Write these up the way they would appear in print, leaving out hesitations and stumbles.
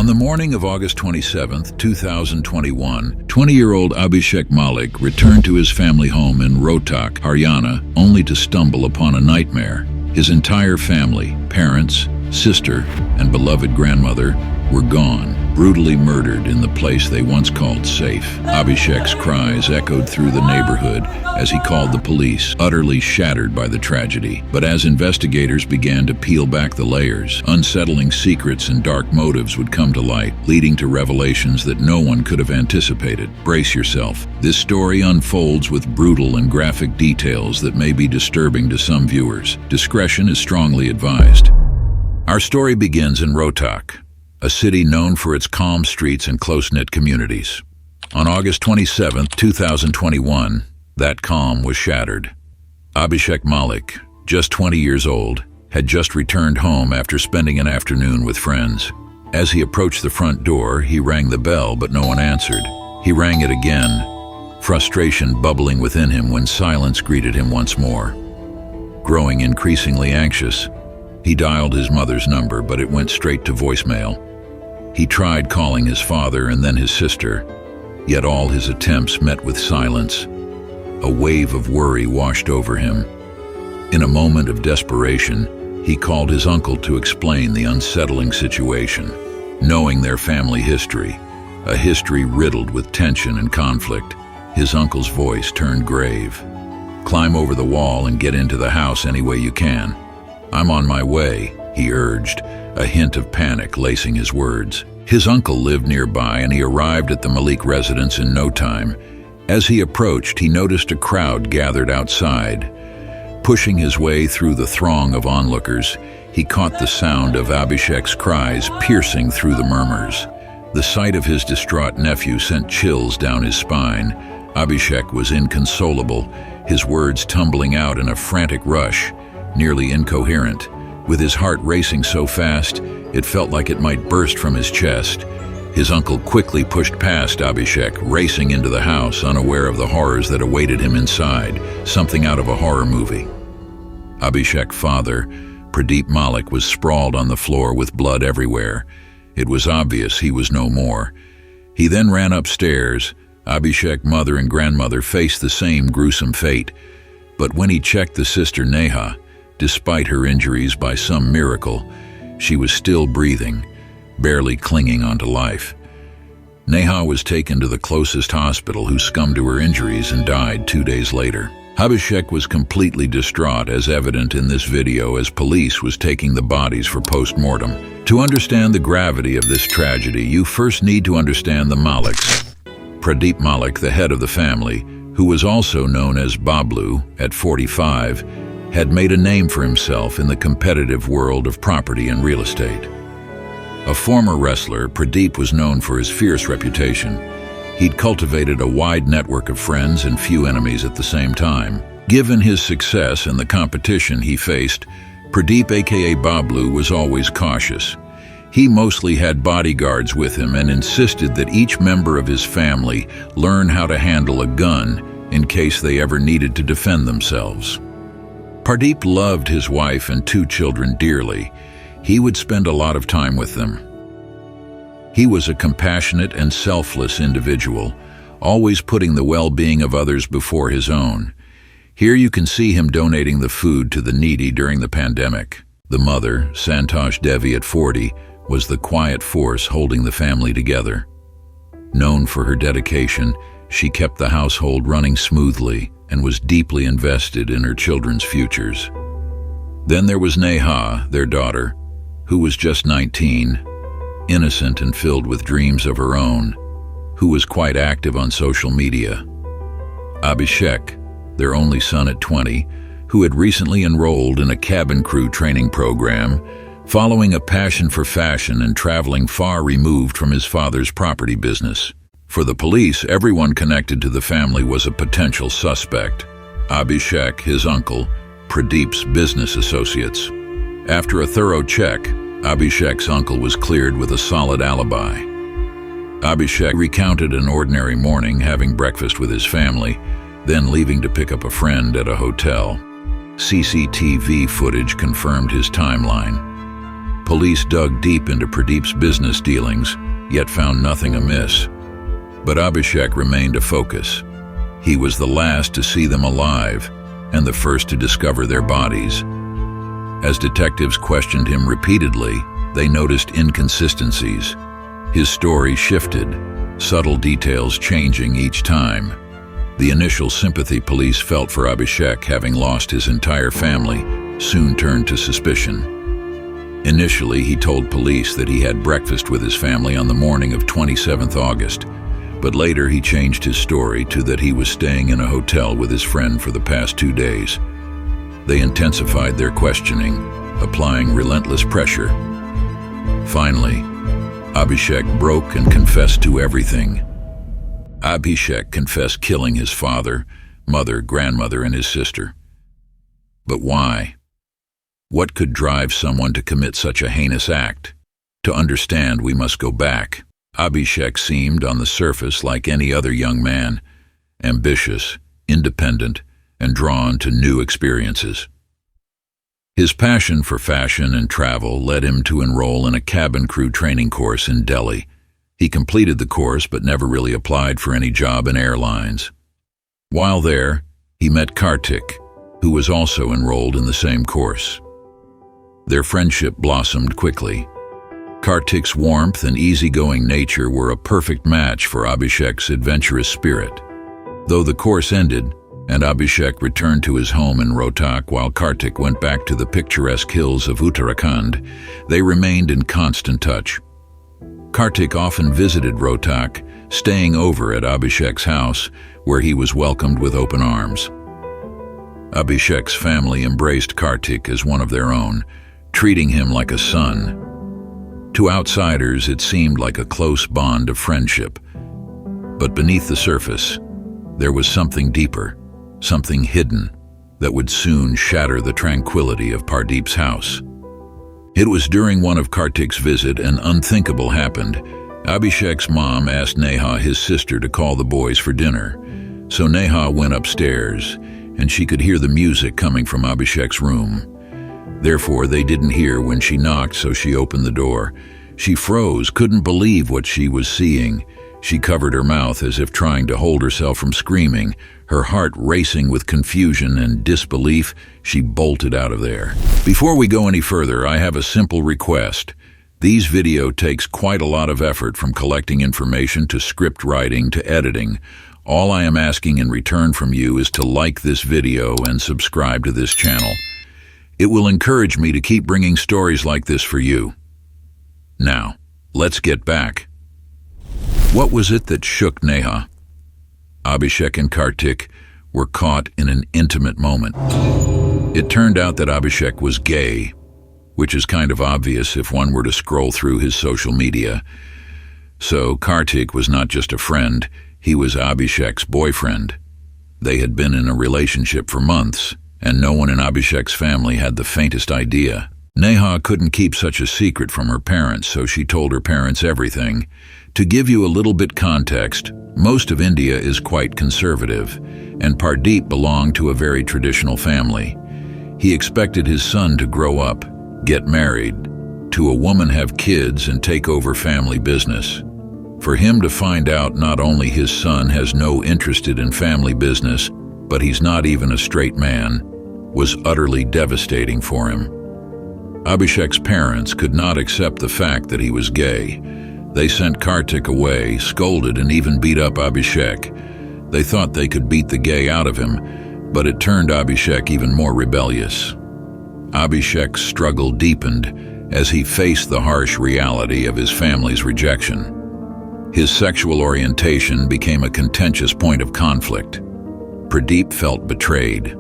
On the morning of August 27, 2021, 20-year-old Abhishek Malik returned to his family home in Rohtak, Haryana, only to stumble upon a nightmare. His entire family, parents, sister, and beloved grandmother, were gone, brutally murdered in the place they once called safe. Abhishek's cries echoed through the neighborhood as he called the police, utterly shattered by the tragedy. But as investigators began to peel back the layers, unsettling secrets and dark motives would come to light, leading to revelations that no one could have anticipated. Brace yourself. This story unfolds with brutal and graphic details that may be disturbing to some viewers. Discretion is strongly advised. Our story begins in Rohtak, a city known for its calm streets and close-knit communities. On August 27, 2021, that calm was shattered. Abhishek Malik, just 20 years old, had just returned home after spending an afternoon with friends. As he approached the front door, he rang the bell, but no one answered. He rang it again, frustration bubbling within him when silence greeted him once more. Growing increasingly anxious, he dialed his mother's number, but it went straight to voicemail. He tried calling his father and then his sister, yet all his attempts met with silence. A wave of worry washed over him. In a moment of desperation, he called his uncle to explain the unsettling situation. Knowing their family history, a history riddled with tension and conflict, his uncle's voice turned grave. "Climb over the wall and get into the house any way you can. I'm on my way," he urged, a hint of panic lacing his words. His uncle lived nearby and he arrived at the Malik residence in no time. As he approached, he noticed a crowd gathered outside. Pushing his way through the throng of onlookers, he caught the sound of Abhishek's cries piercing through the murmurs. The sight of his distraught nephew sent chills down his spine. Abhishek was inconsolable, his words tumbling out in a frantic rush, nearly incoherent. With his heart racing so fast, it felt like it might burst from his chest. His uncle quickly pushed past Abhishek, racing into the house, unaware of the horrors that awaited him inside, something out of a horror movie. Abhishek's father, Pradeep Malik, was sprawled on the floor with blood everywhere. It was obvious he was no more. He then ran upstairs. Abhishek's mother and grandmother faced the same gruesome fate. But when he checked the sister Neha, despite her injuries by some miracle, she was still breathing, barely clinging onto life. Neha was taken to the closest hospital, who succumbed to her injuries and died 2 days later. Abhishek was completely distraught, as evident in this video, as police was taking the bodies for post-mortem. To understand the gravity of this tragedy, you first need to understand the Maliks. Pradeep Malik, the head of the family, who was also known as Bablu at 45, had made a name for himself in the competitive world of property and real estate. A former wrestler, Pradeep was known for his fierce reputation. He'd cultivated a wide network of friends and few enemies at the same time. Given his success and the competition he faced, Pradeep, aka Bablu, was always cautious. He mostly had bodyguards with him and insisted that each member of his family learn how to handle a gun in case they ever needed to defend themselves. Pradeep loved his wife and 2 children dearly. He would spend a lot of time with them. He was a compassionate and selfless individual, always putting the well-being of others before his own. Here you can see him donating the food to the needy during the pandemic. The mother, Santosh Devi at 40, was the quiet force holding the family together. Known for her dedication, she kept the household running smoothly and was deeply invested in her children's futures. Then there was Neha, their daughter, who was just 19, innocent and filled with dreams of her own, who was quite active on social media. Abhishek, their only son at 20, who had recently enrolled in a cabin crew training program, following a passion for fashion and traveling far removed from his father's property business. For the police, everyone connected to the family was a potential suspect. Abhishek, his uncle, Pradeep's business associates. After a thorough check, Abhishek's uncle was cleared with a solid alibi. Abhishek recounted an ordinary morning, having breakfast with his family, then leaving to pick up a friend at a hotel. CCTV footage confirmed his timeline. Police dug deep into Pradeep's business dealings, yet found nothing amiss. But Abhishek remained a focus. He was the last to see them alive, and the first to discover their bodies. As detectives questioned him repeatedly, they noticed inconsistencies. His story shifted, subtle details changing each time. The initial sympathy police felt for Abhishek, having lost his entire family, soon turned to suspicion. Initially, he told police that he had breakfast with his family on the morning of 27th August, but later he changed his story to that he was staying in a hotel with his friend for the past 2 days. They intensified their questioning, applying relentless pressure. Finally, Abhishek broke and confessed to everything. Abhishek confessed killing his father, mother, grandmother, and his sister. But why? What could drive someone to commit such a heinous act? To understand, we must go back. Abhishek seemed on the surface like any other young man, ambitious, independent, and drawn to new experiences. His passion for fashion and travel led him to enroll in a cabin crew training course in Delhi. He completed the course but never really applied for any job in airlines. While there, he met Kartik, who was also enrolled in the same course. Their friendship blossomed quickly. Kartik's warmth and easygoing nature were a perfect match for Abhishek's adventurous spirit. Though the course ended, and Abhishek returned to his home in Rohtak while Kartik went back to the picturesque hills of Uttarakhand, they remained in constant touch. Kartik often visited Rohtak, staying over at Abhishek's house, where he was welcomed with open arms. Abhishek's family embraced Kartik as one of their own, treating him like a son. To outsiders, it seemed like a close bond of friendship. But beneath the surface, there was something deeper, something hidden, that would soon shatter the tranquility of Pradeep's house. It was during one of Kartik's visits an unthinkable happened. Abhishek's mom asked Neha, his sister, to call the boys for dinner. So Neha went upstairs, and she could hear the music coming from Abhishek's room. Therefore, they didn't hear when she knocked, so she opened the door. She froze, couldn't believe what she was seeing. She covered her mouth as if trying to hold herself from screaming. Her heart racing with confusion and disbelief, she bolted out of there. Before we go any further, I have a simple request. These videos takes quite a lot of effort, from collecting information to script writing to editing. All I am asking in return from you is to like this video and subscribe to this channel. It will encourage me to keep bringing stories like this for you. Now, let's get back. What was it that shook Neha? Abhishek and Kartik were caught in an intimate moment. It turned out that Abhishek was gay, which is kind of obvious if one were to scroll through his social media. So Kartik was not just a friend, he was Abhishek's boyfriend. They had been in a relationship for months, and no one in Abhishek's family had the faintest idea. Neha couldn't keep such a secret from her parents, so she told her parents everything. To give you a little bit context, most of India is quite conservative, and Pradeep belonged to a very traditional family. He expected his son to grow up, get married, to a woman, have kids, and take over family business. For him to find out not only his son has no interest in family business, but he's not even a straight man, was utterly devastating for him. Abhishek's parents could not accept the fact that he was gay. They sent Kartik away, scolded, and even beat up Abhishek. They thought they could beat the gay out of him, but it turned Abhishek even more rebellious. Abhishek's struggle deepened as he faced the harsh reality of his family's rejection. His sexual orientation became a contentious point of conflict. Pradeep felt betrayed.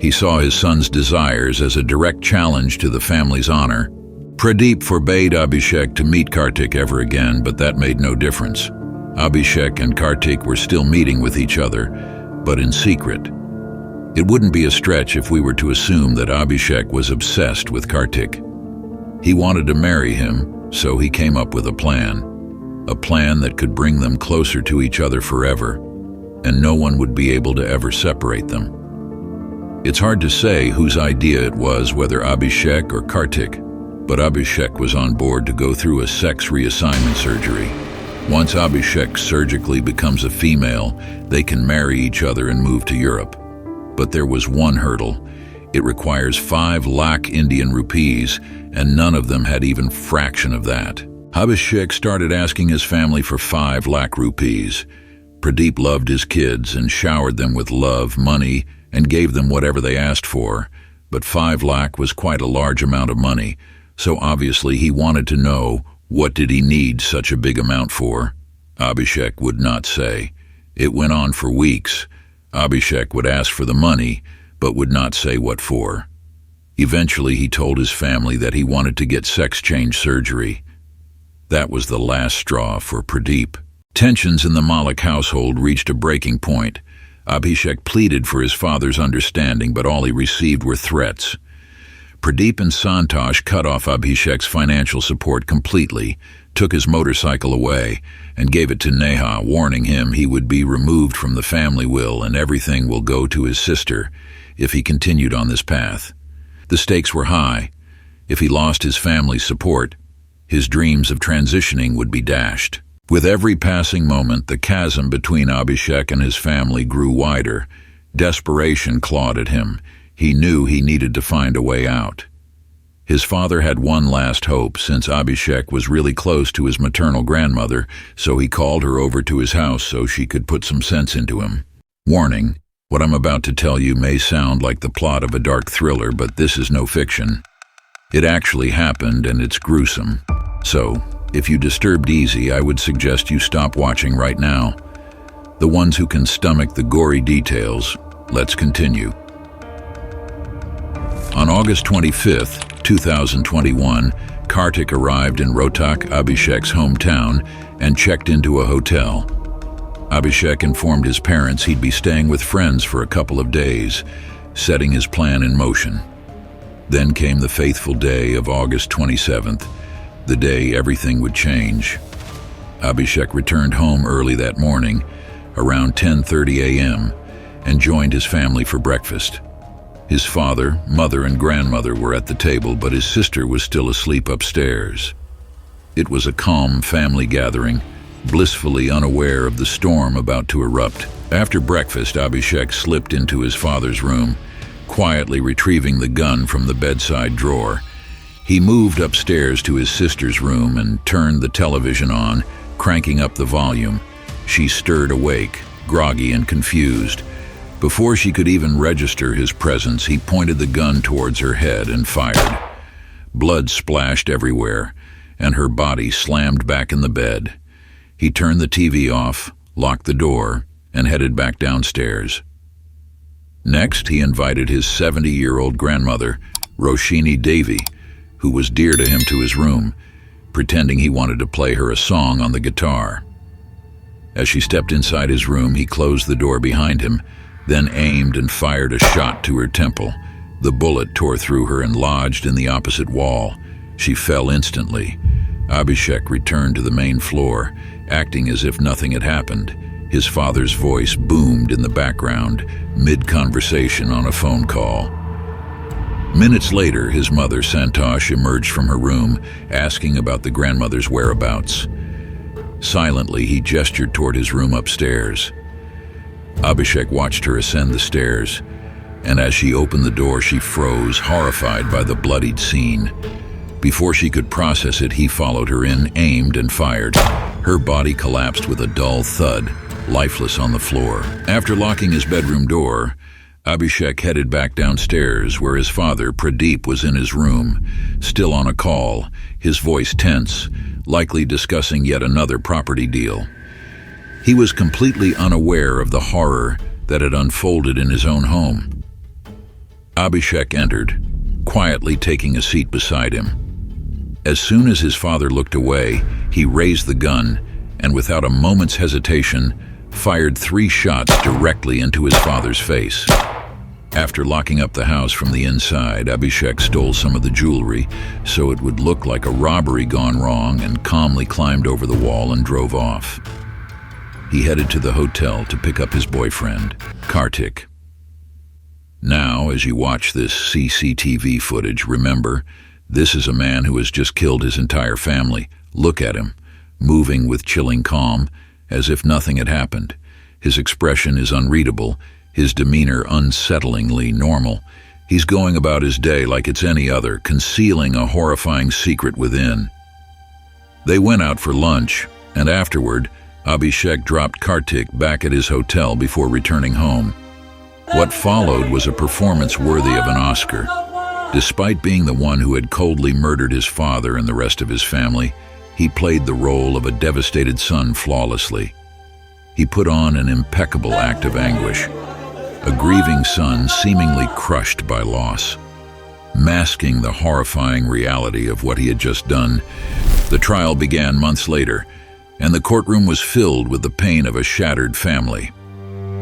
He saw his son's desires as a direct challenge to the family's honor. Pradeep forbade Abhishek to meet Kartik ever again, but that made no difference. Abhishek and Kartik were still meeting with each other, but in secret. It wouldn't be a stretch if we were to assume that Abhishek was obsessed with Kartik. He wanted to marry him, so he came up with a plan that could bring them closer to each other forever, and no one would be able to ever separate them. It's hard to say whose idea it was, whether Abhishek or Kartik, but Abhishek was on board to go through a sex reassignment surgery. Once Abhishek surgically becomes a female, they can marry each other and move to Europe. But there was one hurdle. It requires 5 lakh Indian rupees, and none of them had even fraction of that. Abhishek started asking his family for 5 lakh rupees. Pradeep loved his kids and showered them with love, money, and gave them whatever they asked for. But 5 lakh was quite a large amount of money, so obviously he wanted to know, what did he need such a big amount for? Abhishek would not say. It went on for weeks. Abhishek would ask for the money, but would not say what for. Eventually he told his family that he wanted to get sex change surgery. That was the last straw for Pradeep. Tensions in the Malik household reached a breaking point. Abhishek pleaded for his father's understanding, but all he received were threats. Pradeep and Santosh cut off Abhishek's financial support completely, took his motorcycle away, and gave it to Neha, warning him he would be removed from the family will and everything will go to his sister if he continued on this path. The stakes were high. If he lost his family's support, his dreams of transitioning would be dashed. With every passing moment, the chasm between Abhishek and his family grew wider. Desperation clawed at him. He knew he needed to find a way out. His father had one last hope, since Abhishek was really close to his maternal grandmother, so he called her over to his house so she could put some sense into him. Warning, what I'm about to tell you may sound like the plot of a dark thriller, but this is no fiction. It actually happened, and it's gruesome. So, if you disturbed easy, I would suggest you stop watching right now. The ones who can stomach the gory details, let's continue. On August 25th, 2021, Kartik arrived in Rohtak, Abhishek's hometown, and checked into a hotel. Abhishek informed his parents he'd be staying with friends for a couple of days, setting his plan in motion. Then came the fateful day of August 27th, the day everything would change. Abhishek returned home early that morning, around 10:30 a.m., and joined his family for breakfast. His father, mother, and grandmother were at the table, but his sister was still asleep upstairs. It was a calm family gathering, blissfully unaware of the storm about to erupt. After breakfast, Abhishek slipped into his father's room, quietly retrieving the gun from the bedside drawer. He moved upstairs to his sister's room and turned the television on, cranking up the volume. She stirred awake, groggy and confused. Before she could even register his presence, he pointed the gun towards her head and fired. Blood splashed everywhere, and her body slammed back in the bed. He turned the TV off, locked the door, and headed back downstairs. Next, he invited his 70-year-old grandmother, Roshini Devi, who was dear to him, to his room, pretending he wanted to play her a song on the guitar. As she stepped inside his room, he closed the door behind him, then aimed and fired a shot to her temple. The bullet tore through her and lodged in the opposite wall. She fell instantly. Abhishek returned to the main floor, acting as if nothing had happened. His father's voice boomed in the background, mid-conversation on a phone call. Minutes later, his mother, Santosh, emerged from her room, asking about the grandmother's whereabouts. Silently, he gestured toward his room upstairs. Abhishek watched her ascend the stairs, and as she opened the door, she froze, horrified by the bloodied scene. Before she could process it, he followed her in, aimed, and fired. Her body collapsed with a dull thud, lifeless on the floor. After locking his bedroom door, Abhishek headed back downstairs, where his father, Pradeep, was in his room, still on a call, his voice tense, likely discussing yet another property deal. He was completely unaware of the horror that had unfolded in his own home. Abhishek entered, quietly taking a seat beside him. As soon as his father looked away, he raised the gun and, without a moment's hesitation, fired 3 shots directly into his father's face. After locking up the house from the inside, Abhishek stole some of the jewelry so it would look like a robbery gone wrong, and calmly climbed over the wall and drove off. He headed to the hotel to pick up his boyfriend, Kartik. Now, as you watch this CCTV footage, remember, This is a man who has just killed his entire family. Look at him, moving with chilling calm, as if nothing had happened. His expression is unreadable, his demeanor unsettlingly normal. He's going about his day like it's any other, concealing a horrifying secret within. They went out for lunch, and afterward, Abhishek dropped Kartik back at his hotel before returning home. What followed was a performance worthy of an Oscar. Despite being the one who had coldly murdered his father and the rest of his family, he played the role of a devastated son flawlessly. He put on an impeccable act of anguish, a grieving son seemingly crushed by loss, masking the horrifying reality of what he had just done. The trial began months later, and the courtroom was filled with the pain of a shattered family.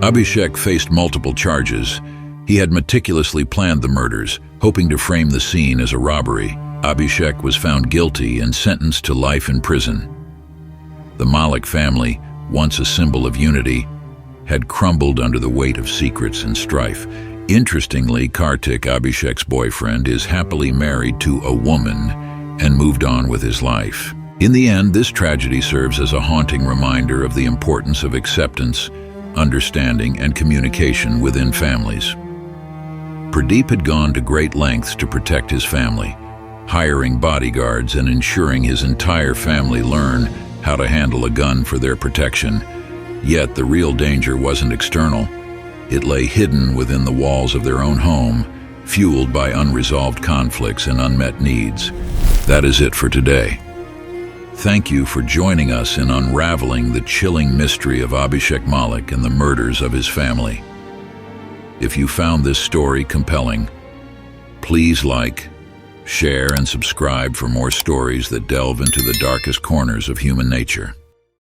Abhishek faced multiple charges. He had meticulously planned the murders, hoping to frame the scene as a robbery. Abhishek was found guilty and sentenced to life in prison. The Malik family, once a symbol of unity, had crumbled under the weight of secrets and strife. Interestingly, Kartik, Abhishek's boyfriend, is happily married to a woman and moved on with his life. In the end, this tragedy serves as a haunting reminder of the importance of acceptance, understanding, and communication within families. Pradeep had gone to great lengths to protect his family, hiring bodyguards and ensuring his entire family learn how to handle a gun for their protection. Yet the real danger wasn't external. It lay hidden within the walls of their own home, fueled by unresolved conflicts and unmet needs. That is it for today. Thank you for joining us in unraveling the chilling mystery of Abhishek Malik and the murders of his family. If you found this story compelling, please like, share, and subscribe for more stories that delve into the darkest corners of human nature.